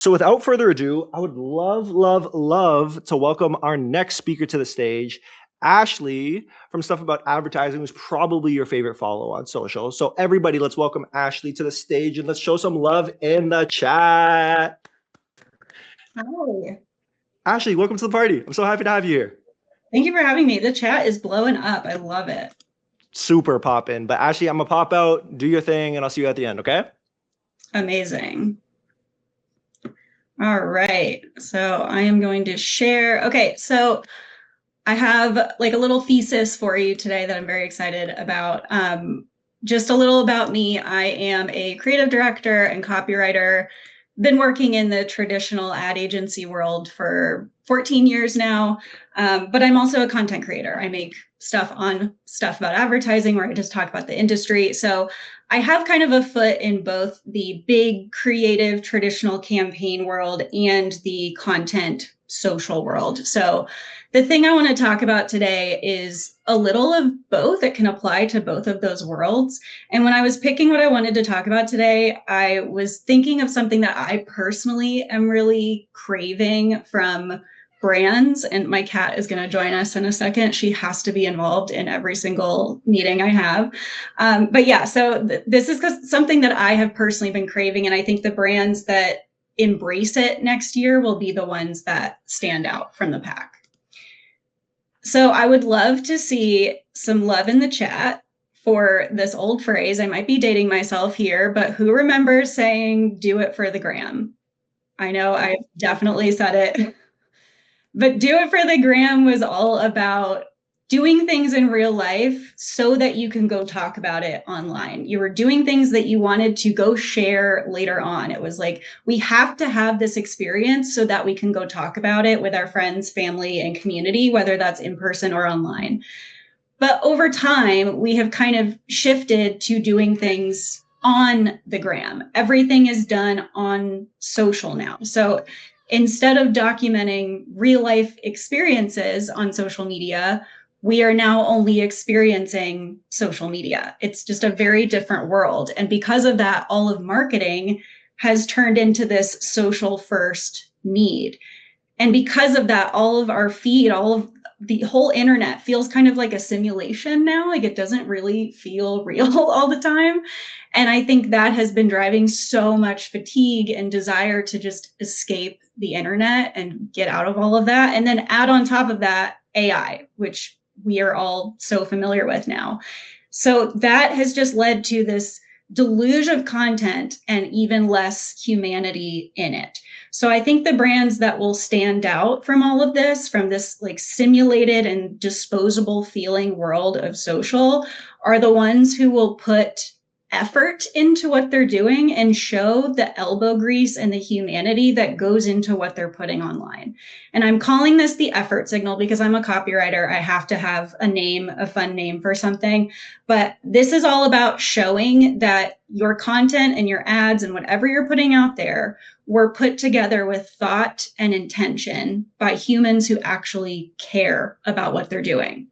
So without further ado, I would love to welcome our next speaker to the stage. Ashley from Stuff About Advertising, who's probably your favorite follow on social. So everybody, let's welcome Ashley to the stage and let's show some love in the chat. Hi. Ashley, welcome to the party. I'm so happy to have you here. Thank you for having me. The chat is blowing up. I love it. Super pop in. But Ashley, I'm gonna pop out, do your thing, and I'll see you at the end, okay? Amazing. All right. So I am going to share. Okay. So I have like a little thesis for you today that I'm very excited about. Just a little about me. I am a creative director and copywriter. Been working in the traditional ad agency world for 14 years now, but I'm also a content creator. I make stuff about advertising where I just talk about the industry. So I have kind of a foot in both the big creative traditional campaign world and the content social world. So the thing I want to talk about today is a little of both. It can apply to both of those worlds. And when I was picking what I wanted to talk about today, I was thinking of something that I personally am really craving from brands. And my cat is going to join us in a second. She has to be involved in every single meeting I have. But yeah, so this is something that I have personally been craving. And I think the brands that embrace it next year will be the ones that stand out from the pack. So I would love to see some love in the chat for this old phrase. I might be dating myself here, but who remembers saying, do it for the gram? I know I've definitely said it, but do it for the gram was all about doing things in real life so that you can go talk about it online. You were doing things that you wanted to go share later on. It was like, we have to have this experience so that we can go talk about it with our friends, family, and community, whether that's in person or online. But over time, we have kind of shifted to doing things on the gram. Everything is done on social now. So instead of documenting real life experiences on social media, we are now only experiencing social media. It's just a very different world. And because of that, all of marketing has turned into this social first need. And because of that, all of our feed, all of the whole internet feels kind of like a simulation now. Like it doesn't really feel real all the time. And I think that has been driving so much fatigue and desire to just escape the internet and get out of all of that. And then add on top of that AI, which we are all so familiar with now. So that has just led to this deluge of content and even less humanity in it. So I think the brands that will stand out from all of this, from this like simulated and disposable feeling world of social, are the ones who will put effort into what they're doing and show the elbow grease and the humanity that goes into what they're putting online. And I'm calling this the effort signal because I'm a copywriter. I have to have a name, a fun name for something. But this is all about showing that your content and your ads and whatever you're putting out there were put together with thought and intention by humans who actually care about what they're doing.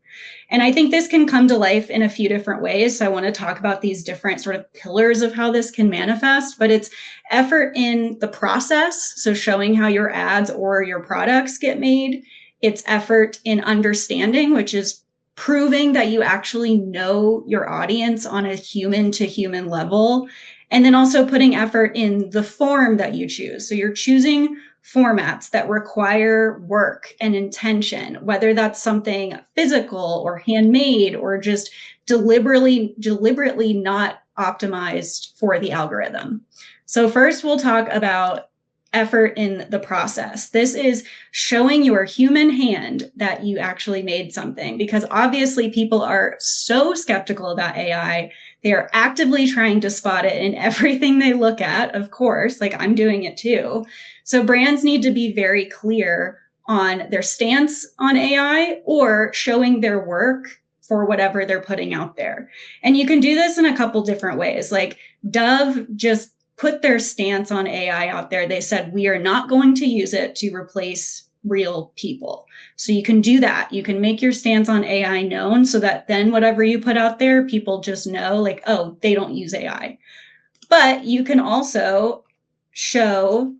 And I think this can come to life in a few different ways. So I want to talk about these different sort of pillars of how this can manifest, but it's effort in the process. So showing how your ads or your products get made. It's effort in understanding, which is proving that you actually know your audience on a human to human level. And then also putting effort in the form that you choose. So you're choosing formats that require work and intention, whether that's something physical or handmade or just deliberately not optimized for the algorithm. So first we'll talk about effort in the process. This is showing your human hand that you actually made something, because obviously people are so skeptical about AI. They are actively trying to spot it in everything they look at, of course, like I'm doing it too. So brands need to be very clear on their stance on AI or showing their work for whatever they're putting out there. And you can do this in a couple different ways. Like Dove just put their stance on AI out there. They said, we are not going to use it to replace real people. So you can do that. You can make your stance on AI known so that then whatever you put out there, people just know like, oh, they don't use AI. But you can also show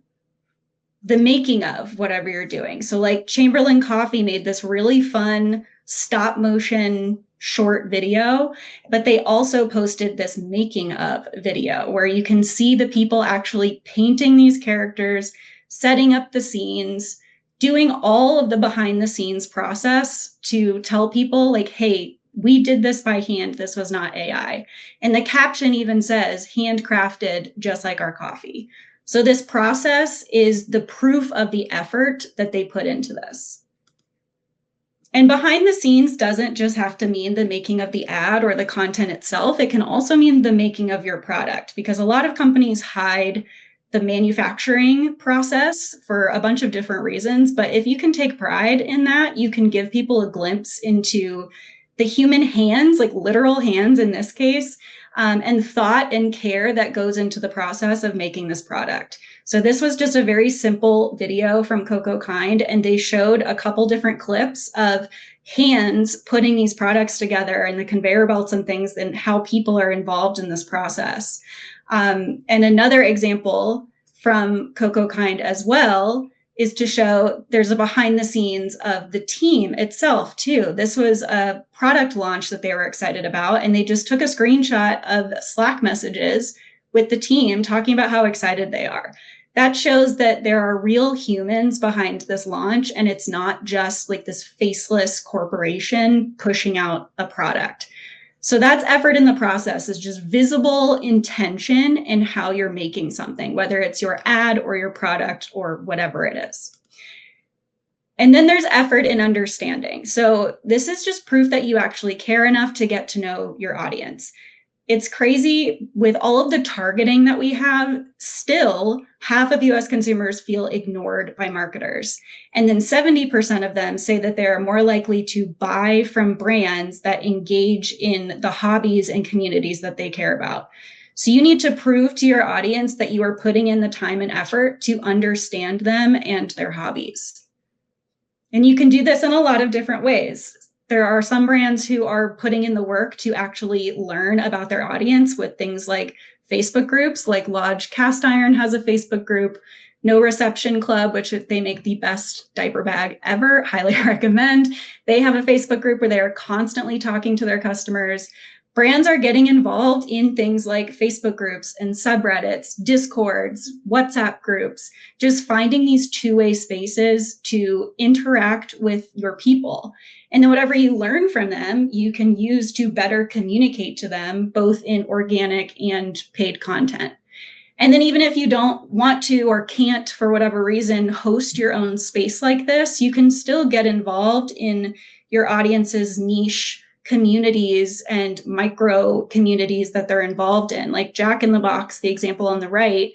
the making of whatever you're doing. So like Chamberlain Coffee made this really fun stop motion short video, but they also posted this making of video where you can see the people actually painting these characters, setting up the scenes, doing all of the behind the scenes process to tell people like, hey, we did this by hand. This was not AI. And the caption even says handcrafted, just like our coffee. So this process is the proof of the effort that they put into this. And behind the scenes doesn't just have to mean the making of the ad or the content itself. It can also mean the making of your product, because a lot of companies hide the manufacturing process for a bunch of different reasons. But if you can take pride in that, you can give people a glimpse into the human hands, like literal hands in this case, and thought and care that goes into the process of making this product. So this was just a very simple video from Coco Kind, and they showed a couple different clips of hands putting these products together and the conveyor belts and things and how people are involved in this process. And another example from Coco Kind as well is to show there's a behind the scenes of the team itself too. This was a product launch that they were excited about, and they just took a screenshot of Slack messages with the team talking about how excited they are. That shows that there are real humans behind this launch, and it's not just like this faceless corporation pushing out a product. So that's effort in the process, is just visible intention in how you're making something, whether it's your ad or your product or whatever it is. And then there's effort in understanding. So this is just proof that you actually care enough to get to know your audience. It's crazy, with all of the targeting that we have, still half of US consumers feel ignored by marketers. And then 70% of them say that they're more likely to buy from brands that engage in the hobbies and communities that they care about. So you need to prove to your audience that you are putting in the time and effort to understand them and their hobbies. And you can do this in a lot of different ways. There are some brands who are putting in the work to actually learn about their audience with things like Facebook groups, like Lodge Cast Iron has a Facebook group, No Reception Club, which they make the best diaper bag ever, highly recommend. They have a Facebook group where they are constantly talking to their customers. Brands are getting involved in things like Facebook groups and subreddits, Discords, WhatsApp groups, just finding these two-way spaces to interact with your people. And then whatever you learn from them, you can use to better communicate to them, both in organic and paid content. And then even if you don't want to or can't, for whatever reason, host your own space like this, you can still get involved in your audience's niche communities and micro communities that they're involved in. Like Jack in the Box, the example on the right,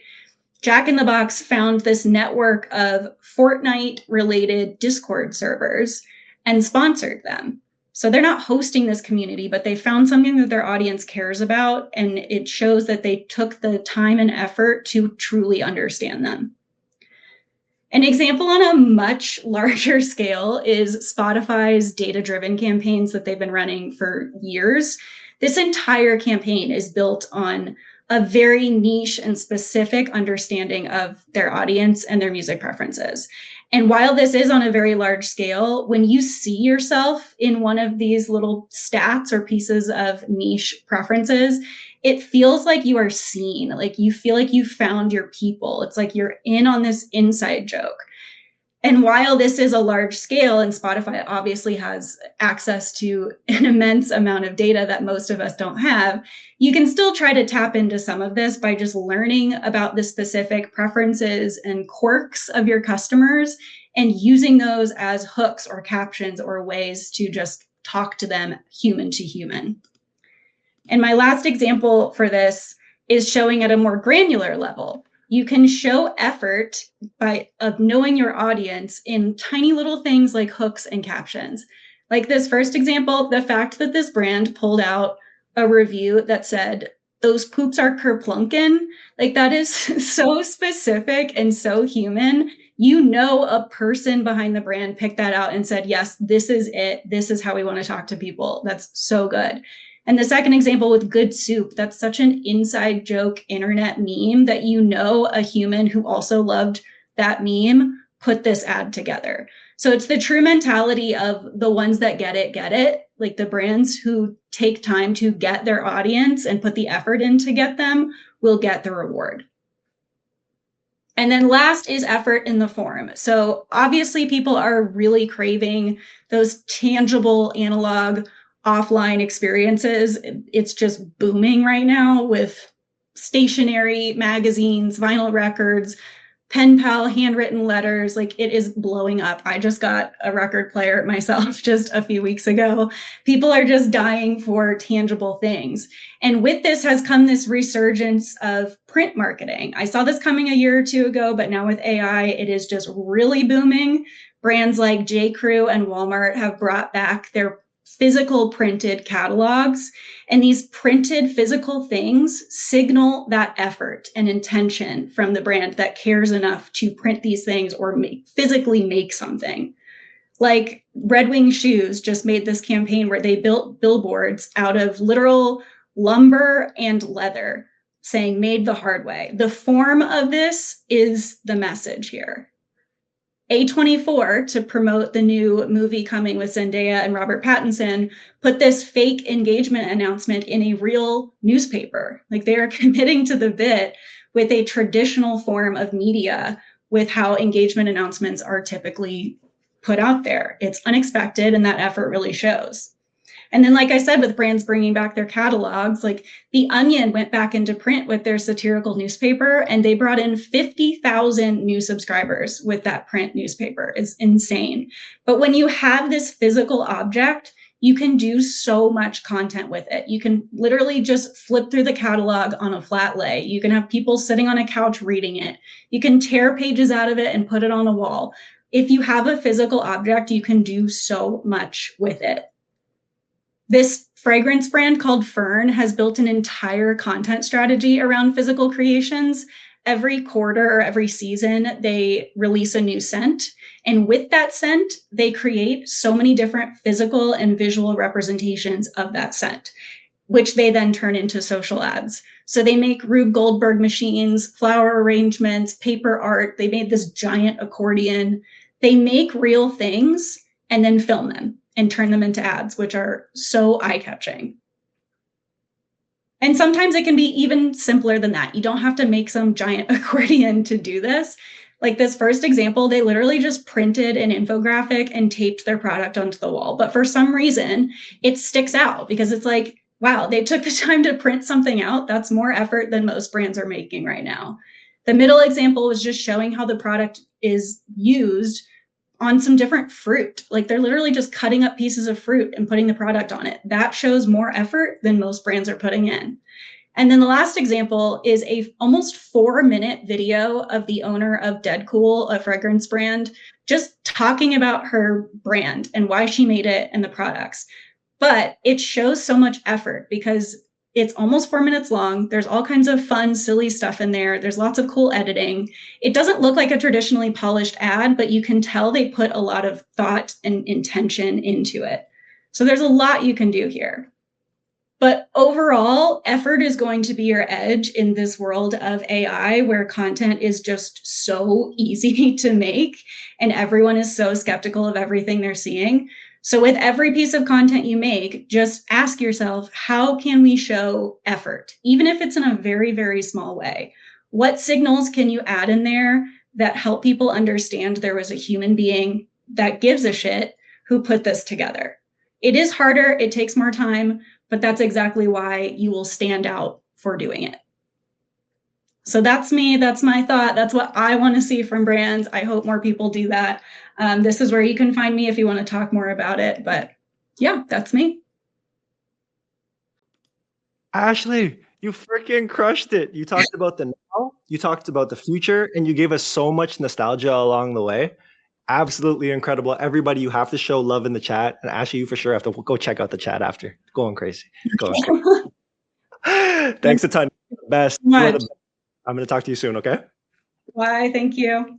Jack in the Box found this network of Fortnite-related Discord servers and sponsored them. So they're not hosting this community, but they found something that their audience cares about, and it shows that they took the time and effort to truly understand them. An example on a much larger scale is Spotify's data-driven campaigns that they've been running for years. This entire campaign is built on a very niche and specific understanding of their audience and their music preferences. And while this is on a very large scale, when you see yourself in one of these little stats or pieces of niche preferences, it feels like you are seen, like you feel like you found your people. It's like you're in on this inside joke. And while this is a large scale, and Spotify obviously has access to an immense amount of data that most of us don't have, you can still try to tap into some of this by just learning about the specific preferences and quirks of your customers and using those as hooks or captions or ways to just talk to them human to human. And my last example for this is showing at a more granular level. You can show effort of knowing your audience in tiny little things like hooks and captions. Like this first example, the fact that this brand pulled out a review that said, "Those poops are kerplunkin," like that is so specific and so human. You know, a person behind the brand picked that out and said, yes, this is it. This is how we want to talk to people. That's so good. And the second example with good soup, that's such an inside joke internet meme that you know a human who also loved that meme, put this ad together. So it's the true mentality of the ones that get it, like the brands who take time to get their audience and put the effort in to get them will get the reward. And then last is effort in the form. So obviously people are really craving those tangible analog offline experiences. It's just booming right now with stationery, magazines, vinyl records, pen pal handwritten letters. Like, it is blowing up. I just got a record player myself just a few weeks ago. People are just dying for tangible things. And with this has come this resurgence of print marketing. I saw this coming a year or two ago, but now with AI, it is just really booming. Brands like J. Crew and Walmart have brought back their physical printed catalogs, and these printed physical things signal that effort and intention from the brand that cares enough to print these things or physically make something. Like Red Wing Shoes just made this campaign where they built billboards out of literal lumber and leather saying "made the hard way." The form of this is the message here. A24, to promote the new movie coming with Zendaya and Robert Pattinson, put this fake engagement announcement in a real newspaper. Like, they are committing to the bit with a traditional form of media with how engagement announcements are typically put out there. It's unexpected, and that effort really shows. And then, like I said, with brands bringing back their catalogs, like The Onion went back into print with their satirical newspaper, and they brought in 50,000 new subscribers with that print newspaper. It's insane. But when you have this physical object, you can do so much content with it. You can literally just flip through the catalog on a flat lay. You can have people sitting on a couch reading it. You can tear pages out of it and put it on a wall. If you have a physical object, you can do so much with it. This fragrance brand called Fern has built an entire content strategy around physical creations. Every quarter or every season, they release a new scent. And with that scent, they create so many different physical and visual representations of that scent, which they then turn into social ads. So they make Rube Goldberg machines, flower arrangements, paper art. They made this giant accordion. They make real things and then film them and turn them into ads, which are so eye-catching. And sometimes it can be even simpler than that. You don't have to make some giant accordion to do this. Like this first example, they literally just printed an infographic and taped their product onto the wall. But for some reason, it sticks out because it's like, wow, they took the time to print something out. That's more effort than most brands are making right now. The middle example was just showing how the product is used on some different fruit. Like, they're literally just cutting up pieces of fruit and putting the product on it. That shows more effort than most brands are putting in. And then the last example is a almost 4-minute video of the owner of Dead Cool, a fragrance brand, just talking about her brand and why she made it and the products. But it shows so much effort because it's almost 4 minutes long. There's all kinds of fun, silly stuff in there. There's lots of cool editing. It doesn't look like a traditionally polished ad, but you can tell they put a lot of thought and intention into it. So there's a lot you can do here. But overall, effort is going to be your edge in this world of AI, where content is just so easy to make and everyone is so skeptical of everything they're seeing. So with every piece of content you make, just ask yourself, how can we show effort? Even if it's in a very, very small way. What signals can you add in there that help people understand there was a human being that gives a shit who put this together? It is harder, it takes more time, but that's exactly why you will stand out for doing it. So that's me, that's my thought, that's what I want to see from brands. I hope more people do that. This is where you can find me if you want to talk more about it, but yeah, that's me. Ashley, you freaking crushed it. You talked about the now, you talked about the future, and you gave us so much nostalgia along the way. Absolutely incredible. Everybody, you have to show love in the chat. And Ashley, you for sure have to go check out the chat after. Going crazy. Going crazy. Thanks a ton. Best. I'm going to talk to you soon, okay? Bye. Thank you.